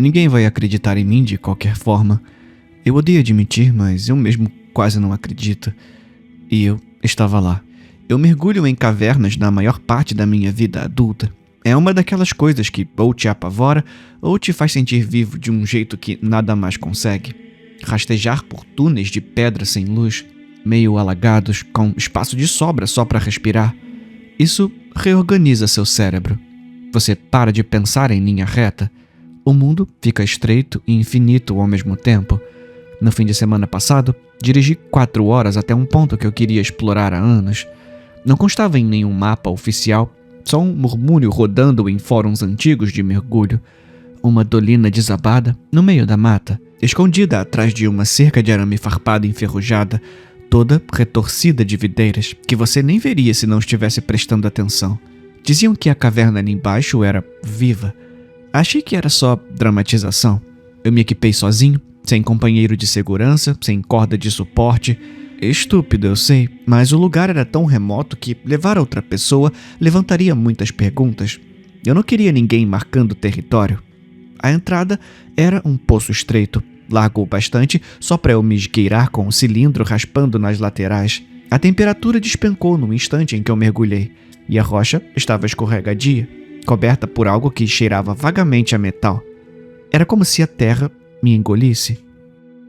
Ninguém vai acreditar em mim de qualquer forma. Eu odeio admitir, mas eu mesmo quase não acredito. E eu estava lá. Eu mergulho em cavernas na maior parte da minha vida adulta. É uma daquelas coisas que ou te apavora ou te faz sentir vivo de um jeito que nada mais consegue. Rastejar por túneis de pedra sem luz, meio alagados, com espaço de sobra só para respirar. Isso reorganiza seu cérebro. Você para de pensar em linha reta. O mundo fica estreito e infinito ao mesmo tempo. No fim de semana passado, dirigi 4 horas até um ponto que eu queria explorar há anos. Não constava em nenhum mapa oficial, só um murmúrio rodando em fóruns antigos de mergulho. Uma dolina desabada no meio da mata, escondida atrás de uma cerca de arame farpado enferrujada, toda retorcida de videiras, que você nem veria se não estivesse prestando atenção. Diziam que a caverna ali embaixo era viva. Achei que era só dramatização. Eu me equipei sozinho, sem companheiro de segurança, sem corda de suporte. Estúpido, eu sei, mas o lugar era tão remoto que levar outra pessoa levantaria muitas perguntas. Eu não queria ninguém marcando território. A entrada era um poço estreito, largo o bastante só para eu me esgueirar com o cilindro raspando nas laterais. A temperatura despencou no instante em que eu mergulhei, e a rocha estava escorregadia, coberta por algo que cheirava vagamente a metal. Era como se a terra me engolisse.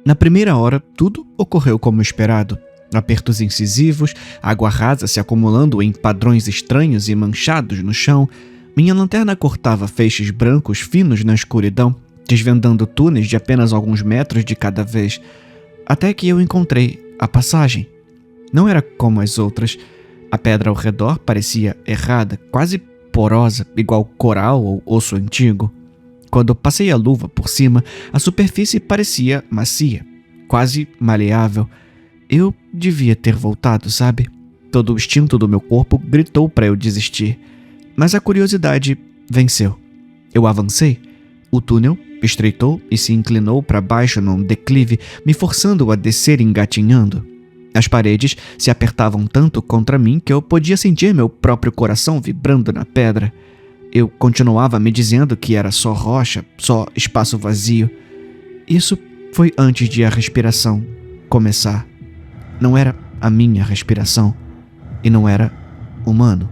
Na primeira hora, tudo ocorreu como esperado. Apertos incisivos, água rasa se acumulando em padrões estranhos e manchados no chão. Minha lanterna cortava feixes brancos finos na escuridão, desvendando túneis de apenas alguns metros de cada vez, até que eu encontrei a passagem. Não era como as outras. A pedra ao redor parecia errada, quase porosa, igual coral ou osso antigo. Quando passei a luva por cima, a superfície parecia macia, quase maleável. Eu devia ter voltado, sabe? Todo o instinto do meu corpo gritou para eu desistir. Mas a curiosidade venceu. Eu avancei. O túnel estreitou e se inclinou para baixo num declive, me forçando a descer engatinhando. As paredes se apertavam tanto contra mim que eu podia sentir meu próprio coração vibrando na pedra. Eu continuava me dizendo que era só rocha, só espaço vazio. Isso foi antes de a respiração começar. Não era a minha respiração e não era humano.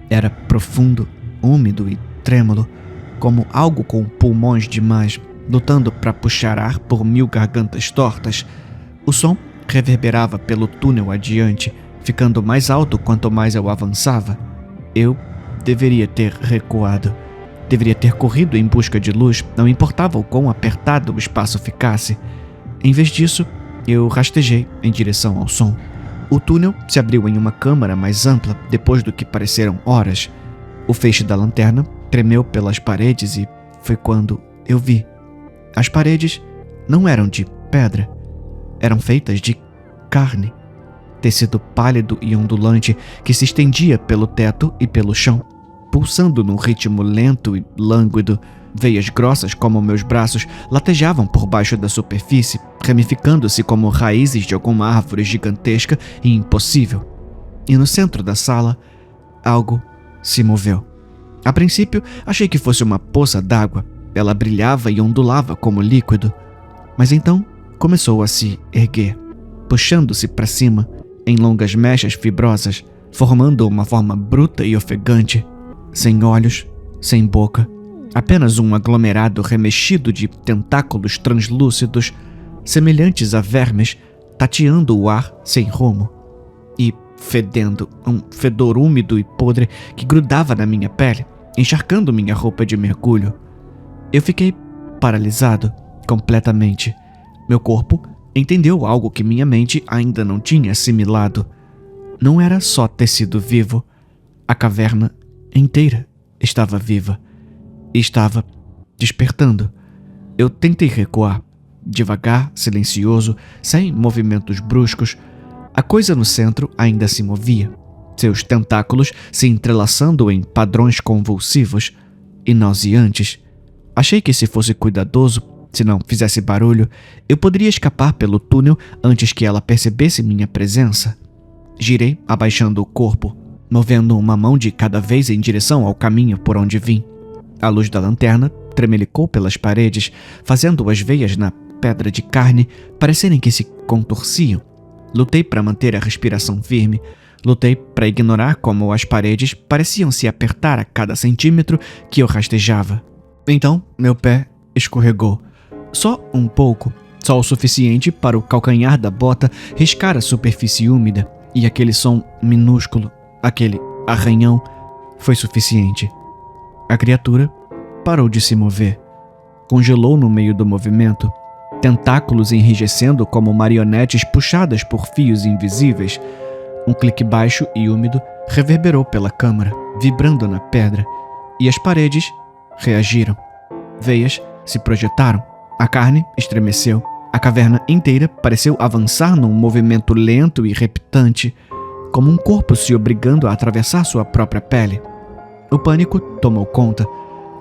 Era profundo, úmido e trêmulo, como algo com pulmões demais, lutando para puxar ar por 1000 gargantas tortas. O som reverberava pelo túnel adiante, ficando mais alto quanto mais eu avançava. Eu deveria ter recuado. Deveria ter corrido em busca de luz, não importava o quão apertado o espaço ficasse. Em vez disso, eu rastejei em direção ao som. O túnel se abriu em uma câmara mais ampla depois do que pareceram horas. O feixe da lanterna tremeu pelas paredes e foi quando eu vi. As paredes não eram de pedra, eram feitas de carne. Tecido pálido e ondulante que se estendia pelo teto e pelo chão, pulsando num ritmo lento e lânguido. Veias grossas como meus braços latejavam por baixo da superfície, ramificando-se como raízes de alguma árvore gigantesca e impossível. E no centro da sala, algo se moveu. A princípio, achei que fosse uma poça d'água. Ela brilhava e ondulava como líquido. Mas então começou a se erguer, puxando-se para cima, em longas mechas fibrosas, formando uma forma bruta e ofegante, sem olhos, sem boca, apenas um aglomerado remexido de tentáculos translúcidos, semelhantes a vermes, tateando o ar sem rumo, e fedendo, um fedor úmido e podre que grudava na minha pele, encharcando minha roupa de mergulho. Eu fiquei paralisado, completamente. Meu corpo entendeu algo que minha mente ainda não tinha assimilado. Não era só tecido vivo. A caverna inteira estava viva. E estava despertando. Eu tentei recuar, devagar, silencioso, sem movimentos bruscos. A coisa no centro ainda se movia, seus tentáculos se entrelaçando em padrões convulsivos e nauseantes. Achei que se fosse cuidadoso, se não fizesse barulho, eu poderia escapar pelo túnel antes que ela percebesse minha presença. Girei, abaixando o corpo, movendo uma mão de cada vez em direção ao caminho por onde vim. A luz da lanterna tremelicou pelas paredes, fazendo as veias na pedra de carne parecerem que se contorciam. Lutei para manter a respiração firme. Lutei para ignorar como as paredes pareciam se apertar a cada centímetro que eu rastejava. Então, meu pé escorregou. Só um pouco, só o suficiente para o calcanhar da bota riscar a superfície úmida, e aquele som minúsculo, aquele arranhão, foi suficiente. A criatura parou de se mover. Congelou no meio do movimento, tentáculos enrijecendo como marionetes puxadas por fios invisíveis. Um clique baixo e úmido reverberou pela câmara, vibrando na pedra, e as paredes reagiram. Veias se projetaram, a carne estremeceu, a caverna inteira pareceu avançar num movimento lento e reptante, como um corpo se obrigando a atravessar sua própria pele. O pânico tomou conta.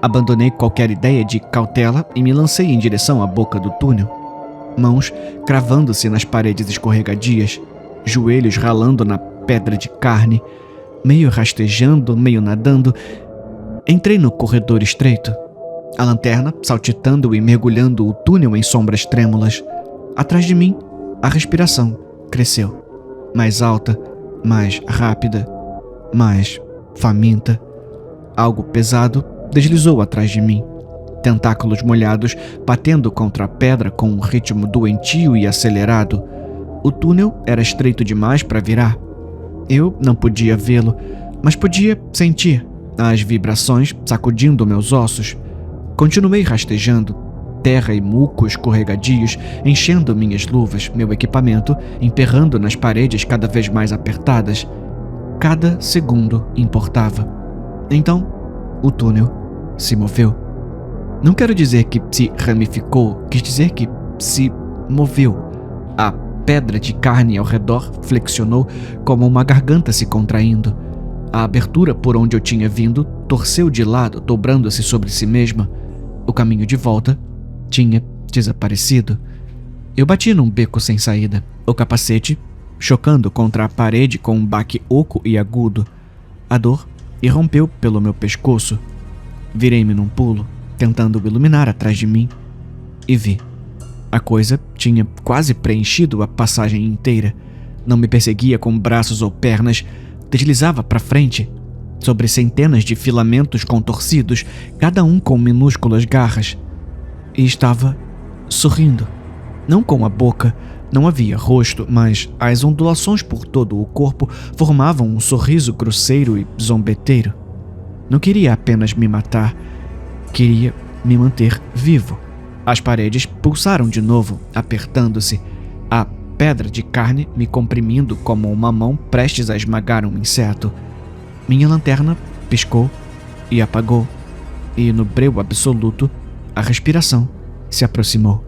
Abandonei qualquer ideia de cautela e me lancei em direção à boca do túnel. Mãos cravando-se nas paredes escorregadias, joelhos ralando na pedra de carne, meio rastejando, meio nadando. Entrei no corredor estreito, a lanterna saltitando e mergulhando o túnel em sombras trêmulas. Atrás de mim, a respiração cresceu, mais alta, mais rápida, mais faminta. Algo pesado deslizou atrás de mim, tentáculos molhados batendo contra a pedra com um ritmo doentio e acelerado. O túnel era estreito demais para virar. Eu não podia vê-lo, mas podia sentir as vibrações sacudindo meus ossos. Continuei rastejando, terra e muco escorregadios enchendo minhas luvas, meu equipamento emperrando nas paredes cada vez mais apertadas. Cada segundo importava. Então, o túnel se moveu. Não quero dizer que se ramificou, quis dizer que se moveu. A pedra de carne ao redor flexionou como uma garganta se contraindo. A abertura por onde eu tinha vindo torceu de lado, dobrando-se sobre si mesma. O caminho de volta tinha desaparecido. Eu bati num beco sem saída, o capacete chocando contra a parede com um baque oco e agudo. A dor irrompeu pelo meu pescoço. Virei-me num pulo, tentando iluminar atrás de mim, e vi. A coisa tinha quase preenchido a passagem inteira. Não me perseguia com braços ou pernas, deslizava para frente, sobre centenas de filamentos contorcidos, cada um com minúsculas garras. E estava sorrindo. Não com a boca, não havia rosto, mas as ondulações por todo o corpo formavam um sorriso grosseiro e zombeteiro. Não queria apenas me matar, queria me manter vivo. As paredes pulsaram de novo, apertando-se. A pedra de carne me comprimindo como uma mão prestes a esmagar um inseto. Minha lanterna piscou e apagou, e no breu absoluto, a respiração se aproximou.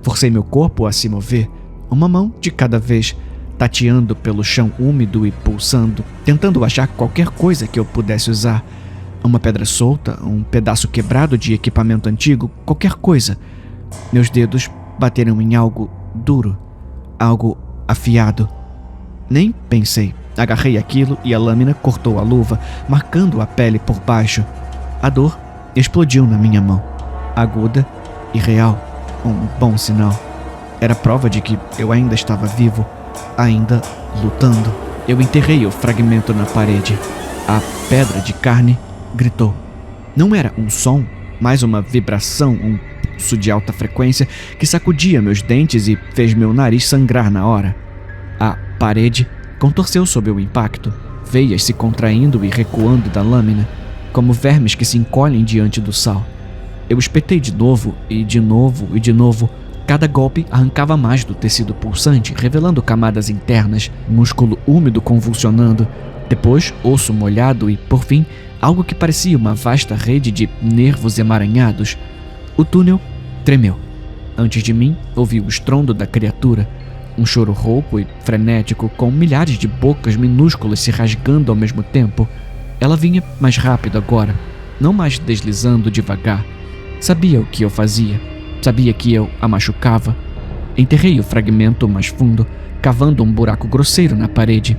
Forcei meu corpo a se mover, uma mão de cada vez, tateando pelo chão úmido e pulsando, tentando achar qualquer coisa que eu pudesse usar. Uma pedra solta, um pedaço quebrado de equipamento antigo, qualquer coisa. Meus dedos bateram em algo duro, algo afiado. Nem pensei. Agarrei aquilo e a lâmina cortou a luva, marcando a pele por baixo. A dor explodiu na minha mão, aguda e real. Um bom sinal. Era prova de que eu ainda estava vivo, ainda lutando. Eu enterrei o fragmento na parede. A pedra de carne gritou. Não era um som, mas uma vibração, um pulso de alta frequência que sacudia meus dentes e fez meu nariz sangrar na hora. A parede contorceu sob o impacto, veias se contraindo e recuando da lâmina, como vermes que se encolhem diante do sal. Eu espetei de novo e de novo e de novo. Cada golpe arrancava mais do tecido pulsante, revelando camadas internas, músculo úmido convulsionando, depois osso molhado e, por fim, algo que parecia uma vasta rede de nervos emaranhados. O túnel tremeu. Antes de mim, ouvi o estrondo da criatura, um choro rouco e frenético, com milhares de bocas minúsculas se rasgando ao mesmo tempo. Ela vinha mais rápido agora, não mais deslizando devagar. Sabia o que eu fazia. Sabia que eu a machucava. Enterrei o fragmento mais fundo, cavando um buraco grosseiro na parede.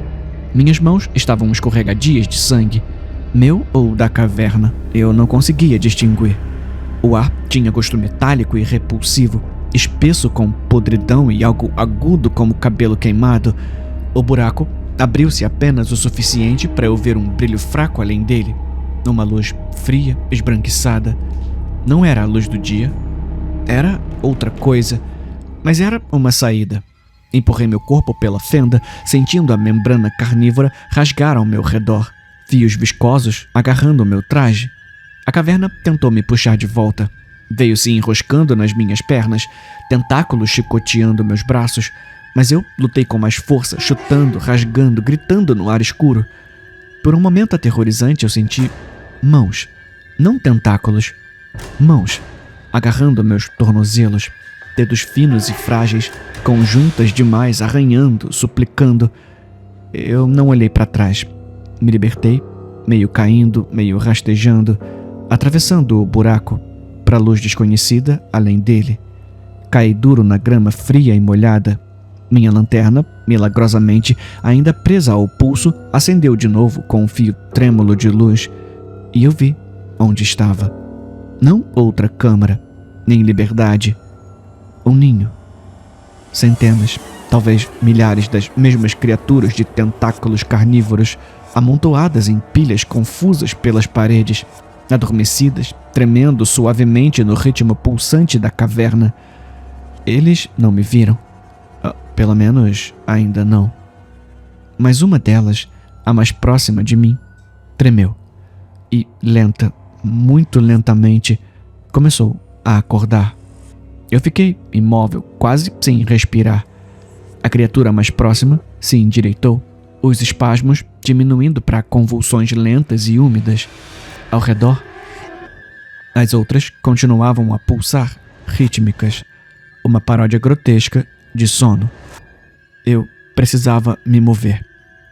Minhas mãos estavam escorregadias de sangue. Meu ou da caverna, eu não conseguia distinguir. O ar tinha gosto metálico e repulsivo, espesso com podridão e algo agudo como cabelo queimado. O buraco abriu-se apenas o suficiente para eu ver um brilho fraco além dele, uma luz fria, esbranquiçada. Não era a luz do dia, era outra coisa, mas era uma saída. Empurrei meu corpo pela fenda, sentindo a membrana carnívora rasgar ao meu redor, fios viscosos agarrando o meu traje. A caverna tentou me puxar de volta. Veio se enroscando nas minhas pernas, tentáculos chicoteando meus braços, mas eu lutei com mais força, chutando, rasgando, gritando no ar escuro. Por um momento aterrorizante eu senti mãos, não tentáculos, mãos, agarrando meus tornozelos, dedos finos e frágeis, conjuntas demais, arranhando, suplicando. Eu não olhei para trás. Me libertei, meio caindo, meio rastejando, atravessando o buraco para a luz desconhecida além dele. Caí duro na grama fria e molhada. Minha lanterna, milagrosamente ainda presa ao pulso, acendeu de novo com um fio trêmulo de luz, e eu vi onde estava. Não outra câmara, nem liberdade. Um ninho. Centenas, talvez milhares das mesmas criaturas de tentáculos carnívoros, amontoadas em pilhas confusas pelas paredes, adormecidas, tremendo suavemente no ritmo pulsante da caverna. Eles não me viram. Pelo menos, ainda não. Mas uma delas, a mais próxima de mim, tremeu. E lenta, muito lentamente, começou a acordar. Eu fiquei imóvel, quase sem respirar. A criatura mais próxima se endireitou, os espasmos diminuindo para convulsões lentas e úmidas. Ao redor, as outras continuavam a pulsar, rítmicas, uma paródia grotesca de sono. Eu precisava me mover.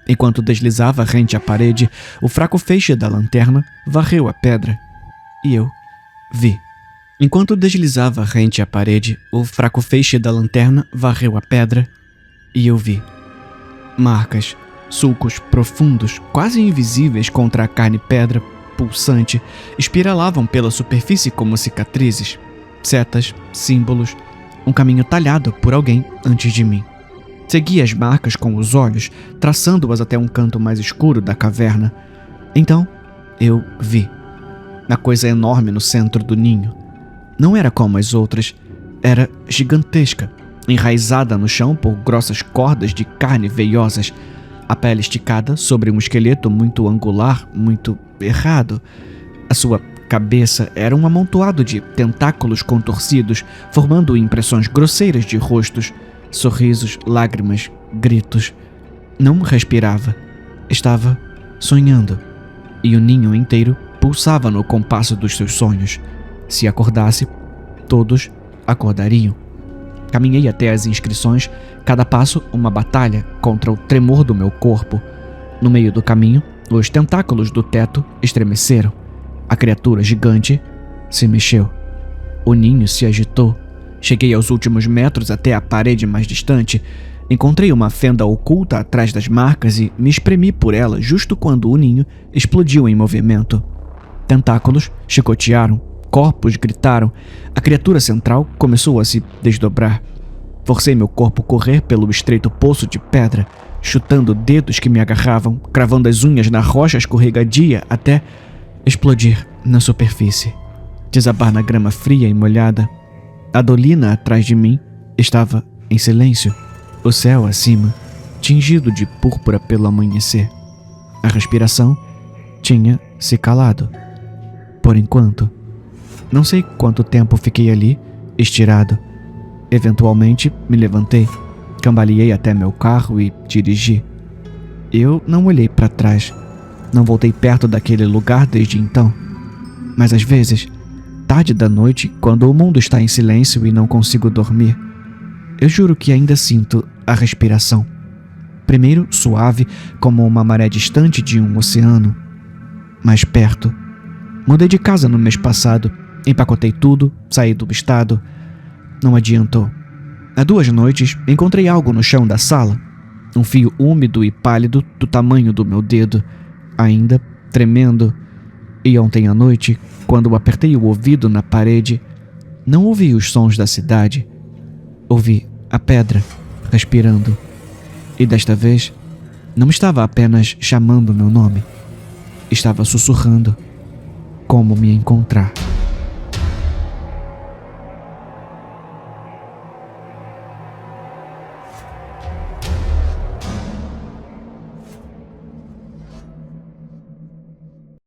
Enquanto deslizava rente à parede, o fraco feixe da lanterna varreu a pedra. E eu vi. Enquanto deslizava rente à parede, o fraco feixe da lanterna varreu a pedra. E eu vi. Marcas, sulcos profundos, quase invisíveis contra a carne-pedra pulsante, espiralavam pela superfície como cicatrizes, setas, símbolos, um caminho talhado por alguém antes de mim. Segui as marcas com os olhos, traçando-as até um canto mais escuro da caverna. Então, eu vi. A coisa enorme no centro do ninho. Não era como as outras, era gigantesca, enraizada no chão por grossas cordas de carne veiosas, a pele esticada sobre um esqueleto muito angular, muito errado. A sua cabeça era um amontoado de tentáculos contorcidos, formando impressões grosseiras de rostos, sorrisos, lágrimas, gritos. Não respirava. Estava sonhando. E o ninho inteiro pulsava no compasso dos seus sonhos. Se acordasse, todos acordariam. Caminhei até as inscrições, cada passo uma batalha contra o tremor do meu corpo. No meio do caminho, os tentáculos do teto estremeceram. A criatura gigante se mexeu. O ninho se agitou. Cheguei aos últimos metros até a parede mais distante. Encontrei uma fenda oculta atrás das marcas e me espremi por ela justo quando o ninho explodiu em movimento. Tentáculos chicotearam, corpos gritaram. A criatura central começou a se desdobrar. Forcei meu corpo correr pelo estreito poço de pedra, chutando dedos que me agarravam, cravando as unhas na rocha escorregadia até explodir na superfície, desabar na grama fria e molhada. A dolina atrás de mim estava em silêncio, o céu acima, tingido de púrpura pelo amanhecer. A respiração tinha se calado. Por enquanto. Não sei quanto tempo fiquei ali, estirado. Eventualmente, me levantei, cambaleei até meu carro e dirigi. Eu não olhei para trás. Não voltei perto daquele lugar desde então. Mas às vezes, tarde da noite, quando o mundo está em silêncio e não consigo dormir, eu juro que ainda sinto a respiração. Primeiro suave, como uma maré distante de um oceano. Mais perto. Mudei de casa no mês passado. Empacotei tudo, saí do estado. Não adiantou. Há 2 noites, encontrei algo no chão da sala. Um fio úmido e pálido do tamanho do meu dedo, ainda tremendo. E ontem à noite, quando apertei o ouvido na parede, não ouvi os sons da cidade. Ouvi a pedra respirando. E desta vez, não estava apenas chamando meu nome. Estava sussurrando como me encontrar.